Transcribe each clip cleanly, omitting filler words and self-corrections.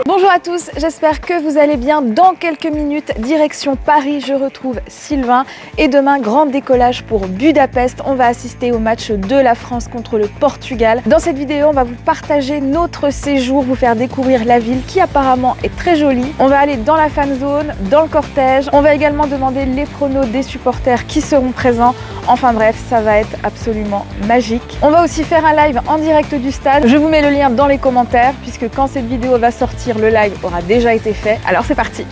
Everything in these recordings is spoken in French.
Bonjour à tous, j'espère que vous allez bien. Dans quelques minutes, direction Paris, je retrouve Sylvain. Et demain, grand décollage pour Budapest. On va assister au match de la France contre le Portugal. Dans cette vidéo, on va vous partager notre séjour, vous faire découvrir la ville qui apparemment est très jolie. On va aller dans la fan zone, dans le cortège. On va également demander les pronos des supporters qui seront présents. Enfin bref, ça va être absolument magique. On va aussi faire un live en direct du stade. Je vous mets le lien dans les commentaires puisque quand cette vidéo va sortir, le live aura déjà été fait. Alors c'est parti!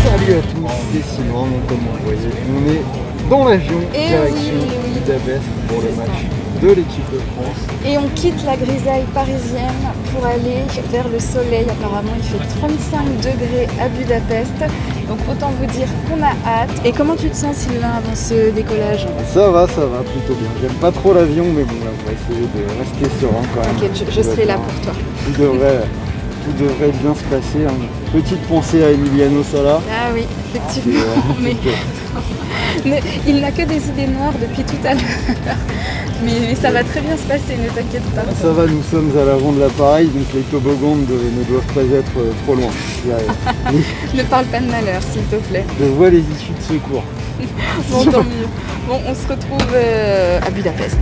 Salut à tous, c'est Sylvain, donc comme vous voyez, on est dans l'avion, direction Budapest pour le match de l'équipe de France. Et on quitte la grisaille parisienne pour aller vers le soleil. Apparemment il fait 35 degrés à Budapest, donc autant vous dire qu'on a hâte. Et comment tu te sens Sylvain avant ce décollage? Ça va plutôt bien. J'aime pas trop l'avion, mais bon là on va essayer de rester serein quand même. T'inquiète, je serai là pour toi. Tout devrait bien se passer. Une petite pensée à Emiliano Sala. Ah oui, effectivement, mais il n'a que des idées noires depuis tout à l'heure. Mais ça va très bien se passer, ne t'inquiète pas. Ça va, nous sommes à l'avant de l'appareil, donc les toboggans ne doivent pas être trop loin. Ne parle pas de malheur, s'il te plaît. Je vois les issues de secours. Bon, tant mieux. Bon, on se retrouve à Budapest.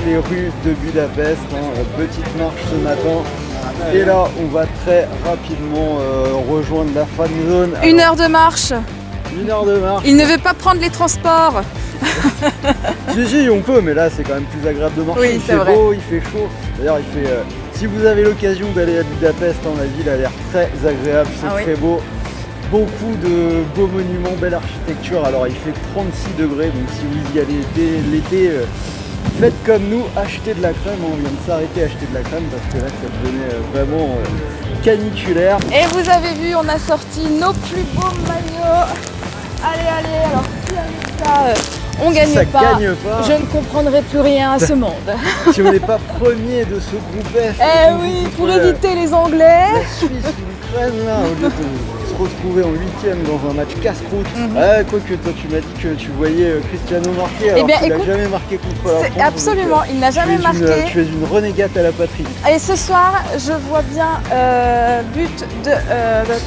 Les rues de Budapest, petite marche ce matin, et là on va très rapidement rejoindre la fan zone. Alors, 1 heure de marche. 1 heure de marche. Il ne veut pas prendre les transports. Si, on peut, mais là c'est quand même plus agréable de marcher. Oui, Il c'est fait vrai. beau, il fait chaud. D'ailleurs, si vous avez l'occasion d'aller à Budapest, la ville a l'air très agréable, c'est très beau. Beaucoup de beaux monuments, belle architecture. Alors il fait 36 degrés, donc si vous y allez l'été, faites comme nous, achetez de la crème. On vient de s'arrêter à acheter de la crème parce que là ça devenait vraiment caniculaire. Et vous avez vu, on a sorti nos plus beaux maillots. Allez, alors si avec ça, on gagne ça pas, gagne pas, je ne comprendrai plus rien à ce monde. Si on n'est pas premier de ce groupe F, Eh oui, pour éviter les Anglais. La Suisse ou l'Ukraine là, au lieu de se retrouver en 8ème dans un match casse-croûte. Quoique toi tu m'as dit que tu voyais Cristiano marquer, alors qu'il n'a jamais marqué contre la France. Absolument, il n'a jamais marqué. Tu es une renégate à la patrie. Et ce soir, je vois bien but de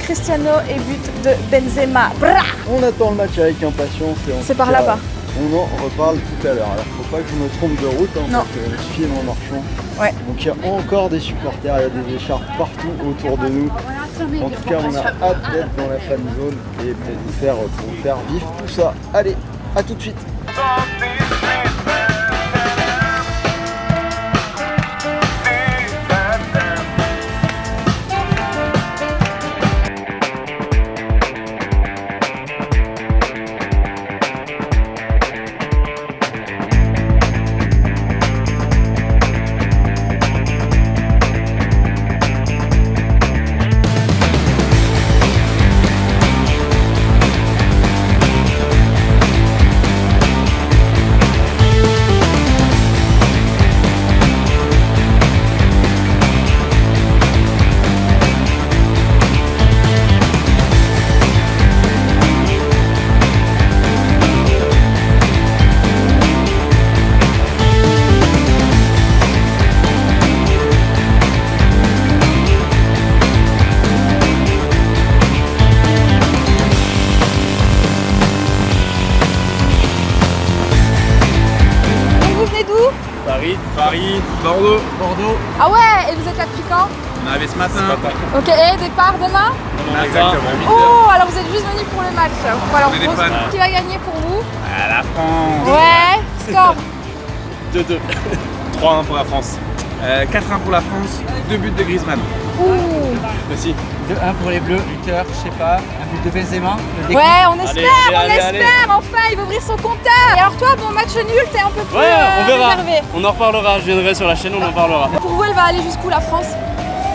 Cristiano et but de Benzema. Bra! On attend le match avec impatience. C'est par là-bas. On en reparle tout à l'heure. Alors faut pas que je me trompe de route, parce que je filme en marchant. Ouais. Donc il y a encore des supporters, il y a des écharpes partout autour de nous. En tout cas, on a hâte d'être dans la fan zone et pour vous faire vivre tout ça. Allez, à tout de suite. ouais, et vous êtes là depuis quand? On est arrivé ce matin. Ok, et départ demain? Exactement. Oh, alors vous êtes juste venus pour le match. Alors, On est des fans. qui va gagner pour vous? La France. Ouais, score. 2-2. 3-1 pour la France. 4-1 pour la France, 2 buts de Griezmann. Ouh. Merci. 2-1 pour les Bleus, buteur, je sais pas, un but de Benzema. Le déclic. Ouais, on espère, allez, on espère, enfin, il va ouvrir son compteur. Et alors toi, bon, match nul, t'es un peu plus Ouais, on verra. réservé. On en reparlera, je viendrai sur la chaîne, on en parlera. Pour vous, elle va aller jusqu'où, la France?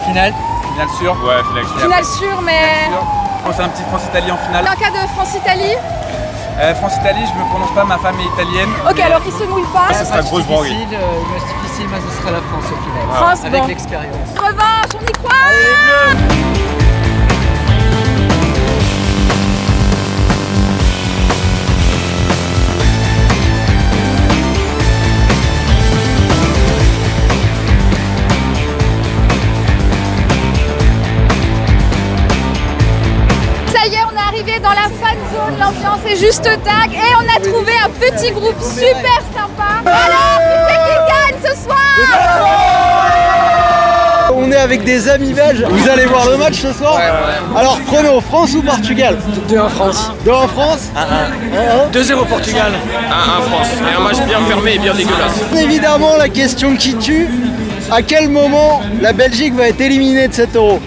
Finale. Finale sûre. Ouais, finale sûre. Finale sûre, mais... C'est un petit France-Italie en finale. En cas de France-Italie? France-Italie, je me prononce pas, ma femme est italienne. Ok, alors il se mouille pas. Ça sera une grosse branlée. Le match difficile, mais ce sera la France au final. France, Avec bon. l'expérience. Revanche, on y croit. Ça y est, on est arrivé dans la fan zone, l'ambiance est juste dingue et on a trouvé un petit groupe super sympa. Alors, qui c'est qui gagne ce soir? On est avec des amis belges. Vous allez voir le match ce soir? Alors, prono, France ou Portugal? 2-1 France. 2-1 France? 2-0 Portugal. 1-1 France. Et un match bien fermé et bien dégueulasse. Évidemment, la question qui tue, à quel moment la Belgique va être éliminée de cet Euro?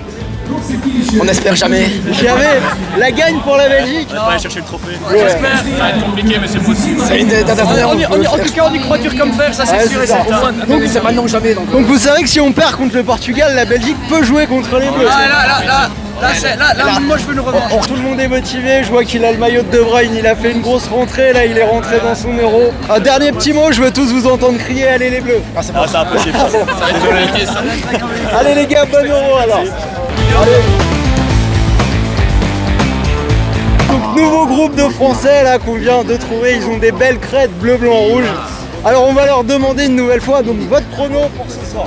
On n'espère jamais. Jamais. La gagne pour la Belgique? On va aller chercher le trophée. J'espère. Ça va être compliqué, mais c'est possible. En tout cas, on y croit dur comme fer, ça Ouais, c'est ça. Donc c'est maintenant ou jamais. Donc. Donc vous savez que si on perd contre le Portugal, la Belgique peut jouer contre les Bleus. Là, moi je veux une revanche. Tout le monde est motivé, je vois qu'il a le maillot de De Bruyne, il a fait une grosse rentrée, là il est rentré dans son Euro. Un dernier petit mot, je veux tous vous entendre crier, allez les Bleus. C'est impossible. Désolé. Allez les gars, bon Euro alors. Allez. Donc nouveau groupe de Français là qu'on vient de trouver, ils ont des belles crêtes bleu, blanc, rouge. Alors on va leur demander une nouvelle fois, donc votre prono pour ce soir.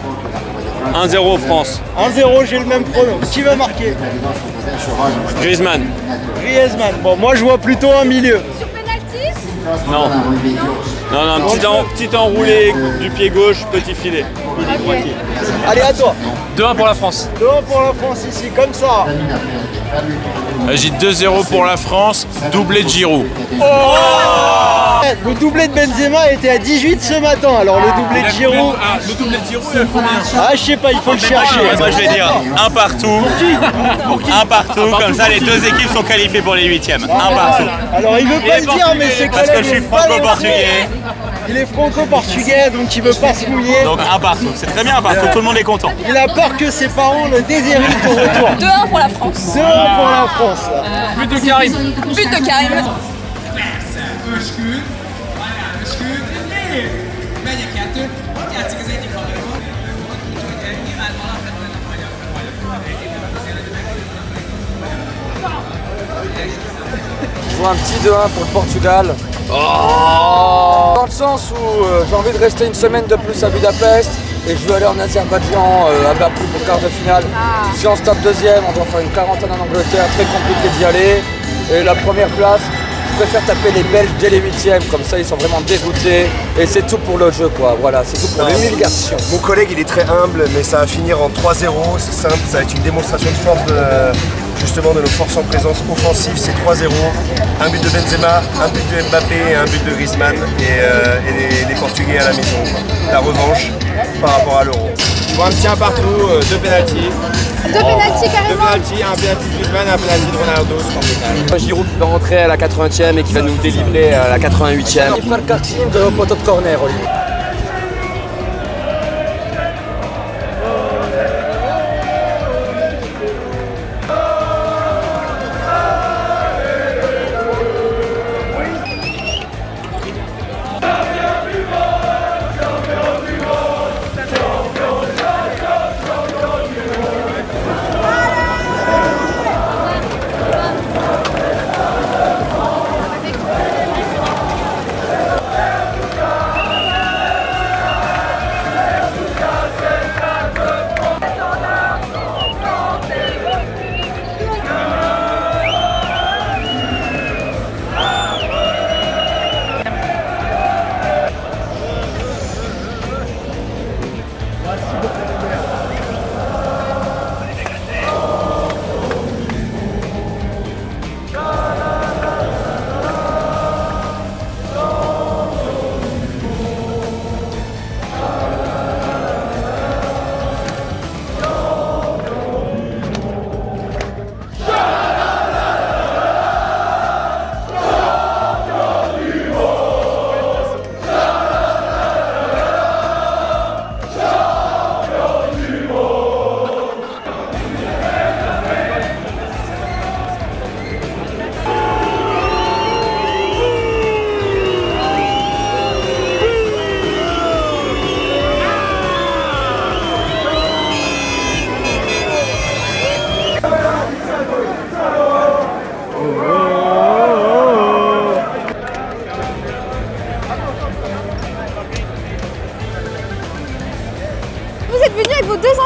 1-0 France. 1-0, j'ai le même prono. Qui va marquer? Griezmann. Griezmann. Bon, moi je vois plutôt un milieu. Sur penalty? Non. Non, petit enroulé du pied gauche, petit filet. Allez, à toi. 2-1 pour la France. 2-1 pour la France ici, comme ça. J'ai 2-0 pour la France, doublé de Giroud. Le doublé de Benzema était à 18 ce matin, alors le doublé de Giroud... Le doublé de Giroud, il a combien? Ah, je sais pas, il faut le chercher. Moi je vais dire un partout. Un partout, comme ça les deux équipes sont qualifiées pour les huitièmes. Un partout. Alors il veut pas le dire, mais c'est Parce que je suis franco-portugais. Il est franco-portugais, donc il veut pas se mouiller. Donc un partout. C'est très bien un partout, tout le monde est content. Il a peur que ses parents le déshéritent au retour. 2-1 pour la France. 2-1 pour la France. Là. But de Karim. But de Karim. Je vois un petit 2-1 pour le Portugal. Dans le sens où j'ai envie de rester une semaine de plus à Budapest et je veux aller en Azerbaïdjan à Bakou pour quart de finale. Si on se tape deuxième, on doit faire une quarantaine en Angleterre, très compliqué d'y aller. Et la première place, je préfère taper les Belges dès les huitièmes, comme ça ils sont vraiment dégoûtés. Et c'est tout pour le jeu quoi, voilà, c'est tout pour l'humiliation. Mon collègue il est très humble, mais ça va finir en 3-0, c'est simple, ça va être une démonstration de force justement de nos forces en présence offensive, c'est 3-0. Un but de Benzema, un but de Mbappé et un but de Griezmann et les Portugais à la maison. La revanche par rapport à l'Euro. Je vois un petit un partout, 2 pénaltys. 2 pénaltys Deux carrément. pénaltys, un pénalty de Griezmann, un pénalty de Ronaldo, score final. Giroud qui va rentrer à la 80e et qui va nous délivrer à la 88e. Il va le karting de poteau de corner, Olivier.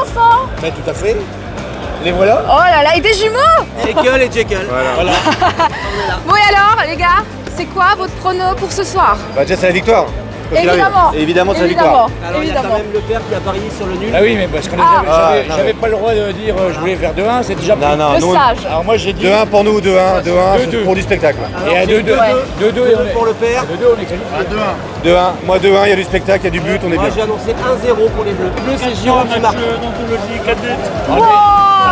enfants? Mais tout à fait. Les voilà. Oh là là, et des jumeaux? Jekyll et Jekyll. Voilà. Bon et alors les gars, c'est quoi votre prono pour ce soir? Bah déjà c'est la victoire. Quoi qu'il arrive. Évidemment. Et évidemment, c'est la victoire. Alors il y a quand même le père qui a parié sur le nul. Ah oui, mais parce que j'avais pas le droit de dire je voulais faire 2-1, c'est déjà Non, non, Le nous, sage. Alors moi j'ai dit 2-1 pour nous, 2-1 2-2. pour du spectacle. et à 2-2. Ouais. 2-2 et on est Pour le père. 2-2 on est qualifié. 2-1. Moi 2-1, il y a du spectacle, il y a du but, on est Moi bien. j'ai annoncé 1-0 pour les bleus. Les bleus c'est Giroud qui marque. Wow,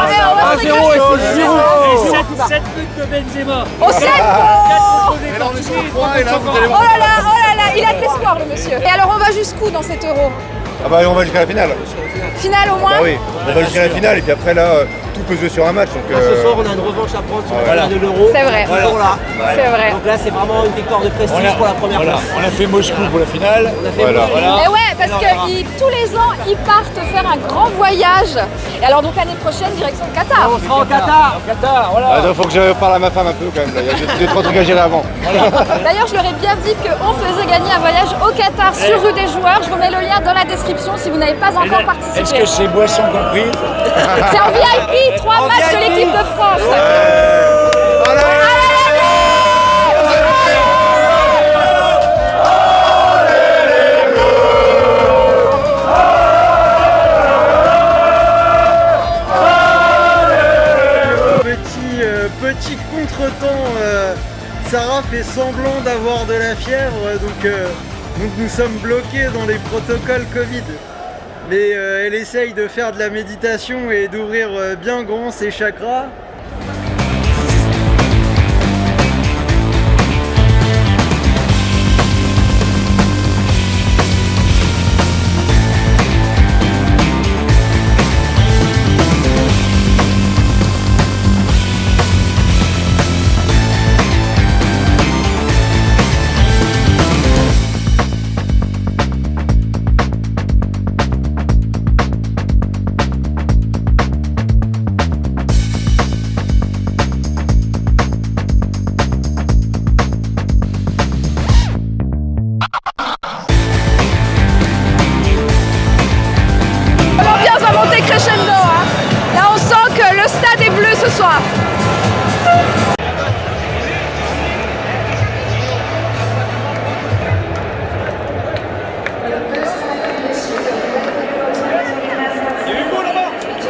allez, on va se régaler. 1-0 et c'est Giroud. 7 buts de Benzema. Au 7. Et là on est sur le point et là vous allez Oh voir. là là, il a de l'espoir le monsieur. Et alors on va jusqu'où dans cet euro? Ah bah on va jusqu'à la finale. Finale au moins? Bah oui, on va jusqu'à la finale et puis après là tout peut se jouer sur un match. Donc, Ce soir on a une revanche à prendre sur la finale de l'Euro. C'est vrai. Toujours là. C'est vrai. Donc là c'est vraiment une victoire de prestige pour la première place. On a fait Moscou pour la finale. On a fait Voilà. Moscou. Et ouais, parce que tous les ans, ils partent faire un grand voyage. Et alors donc l'année prochaine, direction le Qatar. On sera au Qatar. Au Qatar, voilà. Ah, donc faut que je parle à ma femme un peu quand même. Là. Il y a 2-3 trucs à gérer avant. D'ailleurs, je leur ai bien dit qu'on faisait gagner un voyage au Qatar sur rue des joueurs. Je vous mets le lien dans la description si vous n'avez pas encore Est-ce participé. que c'est boissons compris? C'est en VIP, 3 matchs de l'équipe de France. Petit contretemps, Sarah fait semblant d'avoir de la fièvre, donc nous sommes bloqués dans les protocoles Covid. Mais elle essaye de faire de la méditation et d'ouvrir bien grand ses chakras. L'ambiance va monter crescendo. Hein. Là, on sent que le stade est bleu ce soir.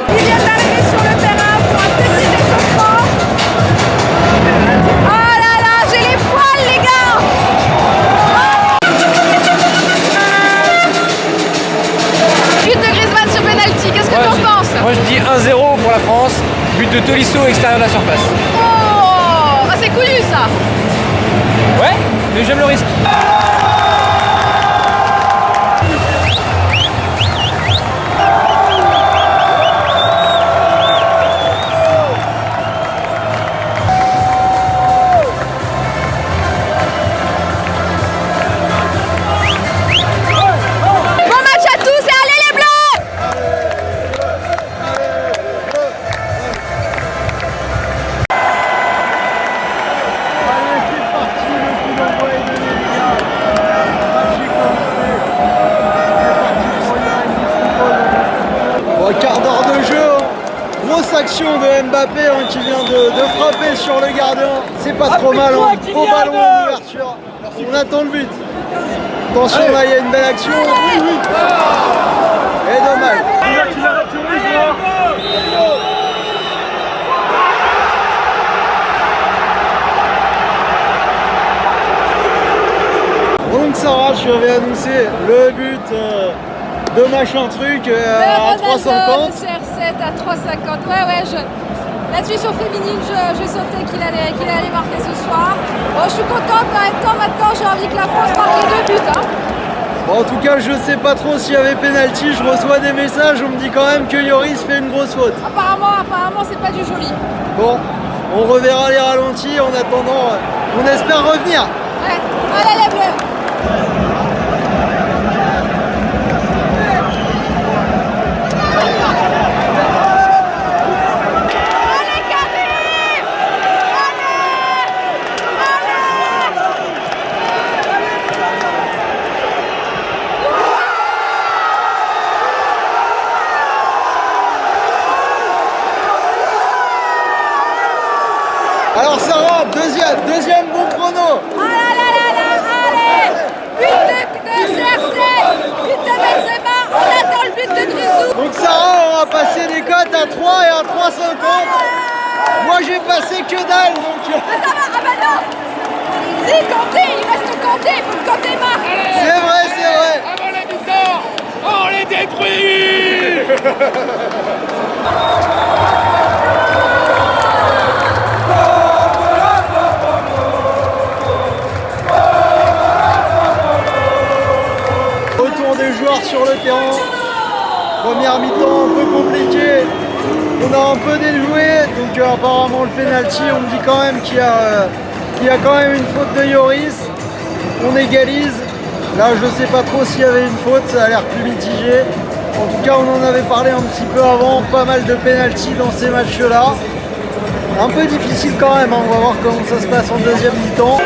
Il vient d'arriver sur le terrain pour un petit échauffement. Oh là là, j'ai les poils, les gars! But de Griezmann sur penalty, qu'est-ce que t'en penses? Moi je dis 1-0 pour la France, but de Tolisso extérieur de la surface. Oh, ah, c'est couillu ça! Ouais, mais j'aime le risque. Bon match à tous et allez les Bleus! Allez, c'est parti, le coup d'envoi est donné, les gars. Match est commencé. Bon, quart d'heure de jeu. Grosse action de Mbappé qui vient de frapper sur le gardien. C'est pas trop mal. Beau ballon d'ouverture. On attend le but. Attention, là, il y a une belle action. Oui, oui. Et dommage. Donc Sarah, je avais annoncé le but de machin truc à 3,50. Le CR7 à 3,50. Ouais, l'intuition féminine, je sentais qu'il allait marquer ce soir. Bon, je suis contente, mais en même temps, maintenant, j'ai envie que la France marque les 2 buts. Hein. Bon, en tout cas, je sais pas trop s'il y avait pénalty. Je reçois des messages, on me dit quand même que Yoris fait une grosse faute. Apparemment, c'est pas du joli. Bon, on reverra les ralentis. En attendant, on espère revenir. Ouais, allez les Bleus! Alors Sarah, deuxième bon chrono. Ah là là là là, allez. But de CR7, but de Benzema, on attend le but de Grisou. Donc Sarah aura passé des cotes à 3 et à 3,50. Moi j'ai passé que dalle donc. Mais ça va, ah bah non. Si, comptez, il reste compter, il faut que compter marque. C'est vrai, c'est vrai. Avant la mi-temps, on les détruit. Retour des joueurs sur le terrain. Première mi-temps un peu compliquée. On a un peu déjoué, donc apparemment le penalty, on me dit quand même qu'il y a quand même une faute de Lloris. On égalise. Là je sais pas trop s'il y avait une faute, ça a l'air plus mitigé. En tout cas on en avait parlé un petit peu avant, pas mal de penalty dans ces matchs-là. Un peu difficile quand même, hein. On va voir comment ça se passe en deuxième mi-temps.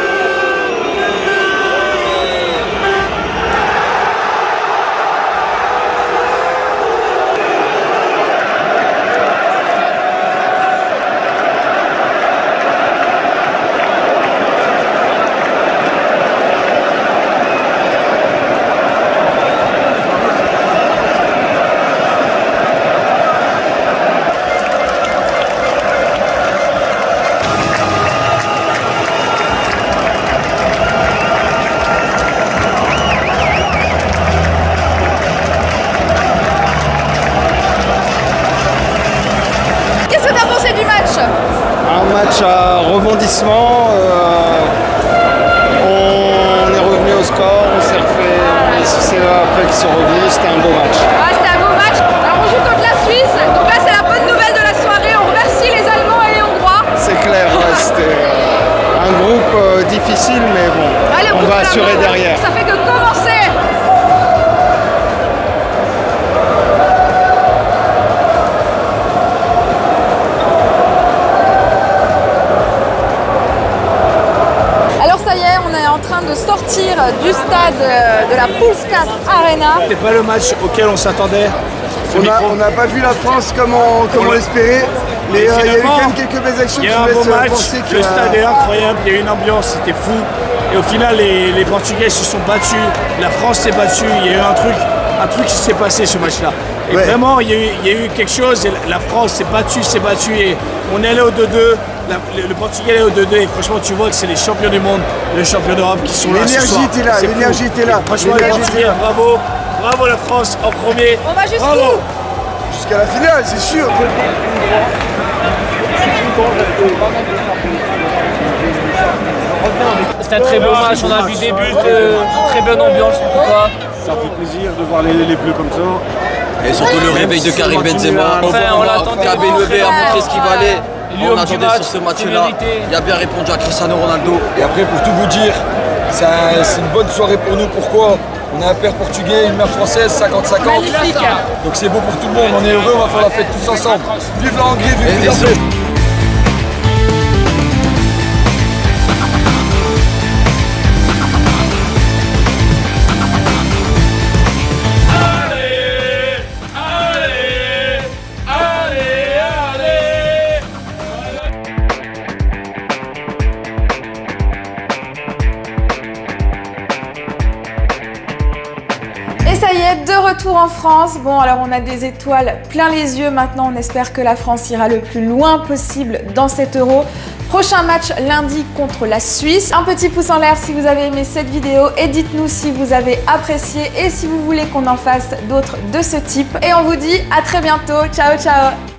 Un match à rebondissement, on est revenu au score, on s'est refait, et c'est après qu'ils sont revenus, c'était un beau match. Ah, c'était un beau match. Alors on joue contre la Suisse, donc là c'est la bonne nouvelle de la soirée, on remercie les Allemands et les Hongrois. C'est clair, ouais, c'était un groupe difficile, mais bon, Allez, on va assurer derrière. Ça fait que commencer. De sortir du stade de la Puskás Arena. C'est pas le match auquel on s'attendait. On n'a pas vu la France comme on l'espérait, mais il y a eu quand même quelques belles actions qui Il y a un laissent beau match, penser que le stade est incroyable, il y a eu une ambiance, c'était fou. Et au final, les Portugais se sont battus, la France s'est battue, il y a eu un truc qui s'est passé ce match-là. Et ouais. vraiment, il y a eu quelque chose, et la France s'est battue, et on est allé au 2-2. Le Portugal est au 2-2 et franchement tu vois que c'est les champions du monde, les champions d'Europe qui sont là ce soir. L'énergie était là. Franchement les Portugais, bravo la France en premier. On va jusqu'où? Jusqu'à la finale, c'est sûr. C'était un très beau match, on a vu des buts, très bonne ambiance en tout cas. Ça fait plaisir de voir les bleus comme ça. Et surtout le réveil de Karim Benzema. Enfin, on l'attendait. KB9 a montré ce qu'il valait. On L'homme du attendait match, sur ce match-là. c'est mérité. Il a bien répondu à Cristiano Ronaldo. Et après, pour tout vous dire, c'est une bonne soirée pour nous. Pourquoi? On a un père portugais, une mère française, 50-50. Magnifique. Donc c'est beau pour tout le monde, on est heureux, on va faire la fête tous ensemble. Vive la Hongrie, vive la France. Et ça y est, de retour en France. Bon, alors on a des étoiles plein les yeux maintenant. On espère que la France ira le plus loin possible dans cet Euro. Prochain match lundi contre la Suisse. Un petit pouce en l'air si vous avez aimé cette vidéo et dites-nous si vous avez apprécié et si vous voulez qu'on en fasse d'autres de ce type. Et on vous dit à très bientôt. Ciao, ciao!